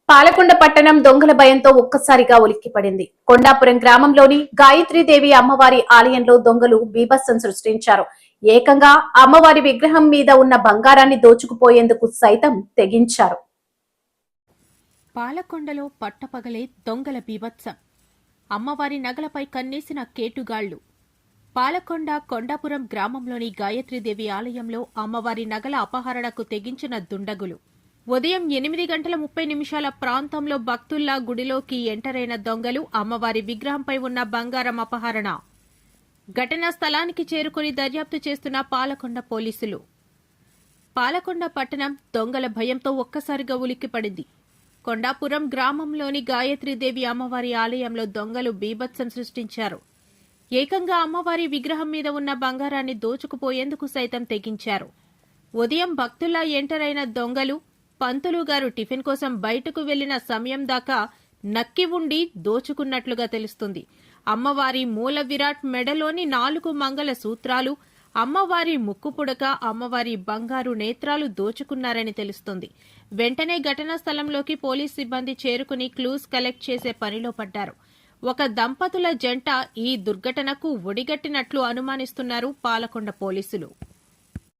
పాలకొండ పట్టణం దొంగల భయంతో ఒక్కసారిగా ఉలిక్కిపడింది. కొండాపురం గ్రామంలోని గాయత్రీదేవి అమ్మవారి ఆలయంలో దొంగలు బీభత్సం సృష్టించారు. ఏకంగా అమ్మవారి విగ్రహం మీద ఉన్న బంగారాన్ని దోచుకుపోయేందుకు సైతం తెగించారు. పాలకొండలో పట్టపగలే దొంగల బీభత్సం. అమ్మవారి నగలపై కన్నేసిన కేటుగాళ్లు. పాలకొండ కొండాపురం గ్రామంలోని గాయత్రీదేవి ఆలయంలో అమ్మవారి నగల అపహరణకు తెగించిన దుండగులు. ఉదయం 8:30 ప్రాంతంలో భక్తుల్లా గుడిలోకి ఎంటరైన దొంగలు అమ్మవారి విగ్రహంపై ఉన్న బంగారం అపహరణ. ఘటనా స్థలానికి చేరుకుని దర్యాప్తు చేస్తున్న పాలకొండ పోలీసులు. పాలకొండ పట్టణం దొంగల భయంతో ఒక్కసారిగా ఉలిక్కిపడింది. కొండాపురం గ్రామంలోని గాయత్రీదేవి అమ్మవారి ఆలయంలో దొంగలు బీభత్సం సృష్టించారు. ఏకంగా అమ్మవారి విగ్రహం మీద ఉన్న బంగారాన్ని దోచుకుపోయేందుకు సైతం తెగించారు. ఉదయం భక్తుల్లా ఎంటరైన దొంగలు పంతులు గారు టిఫిన్ కోసం బయటకు వెళ్లిన సమయం దాకా నక్కి ఉండి దోచుకున్నట్లుగా తెలుస్తుంది. అమ్మవారి మూల విరాట్ మెడలోని 4 మంగళ సూత్రాలు, అమ్మవారి ముక్కు పుడక, అమ్మవారి బంగారు నేత్రాలు దోచుకున్నారని తెలుస్తుంది. వెంటనే ఘటనా స్థలంలోకి పోలీస్ సిబ్బంది చేరుకుని క్లూస్ కలెక్ట్ చేసే పనిలో పడ్డారు. ఒక దంపతుల జంట ఈ దుర్ఘటనకు ఒడిగట్టినట్లు అనుమానిస్తున్నారు పాలకొండ పోలీసులు.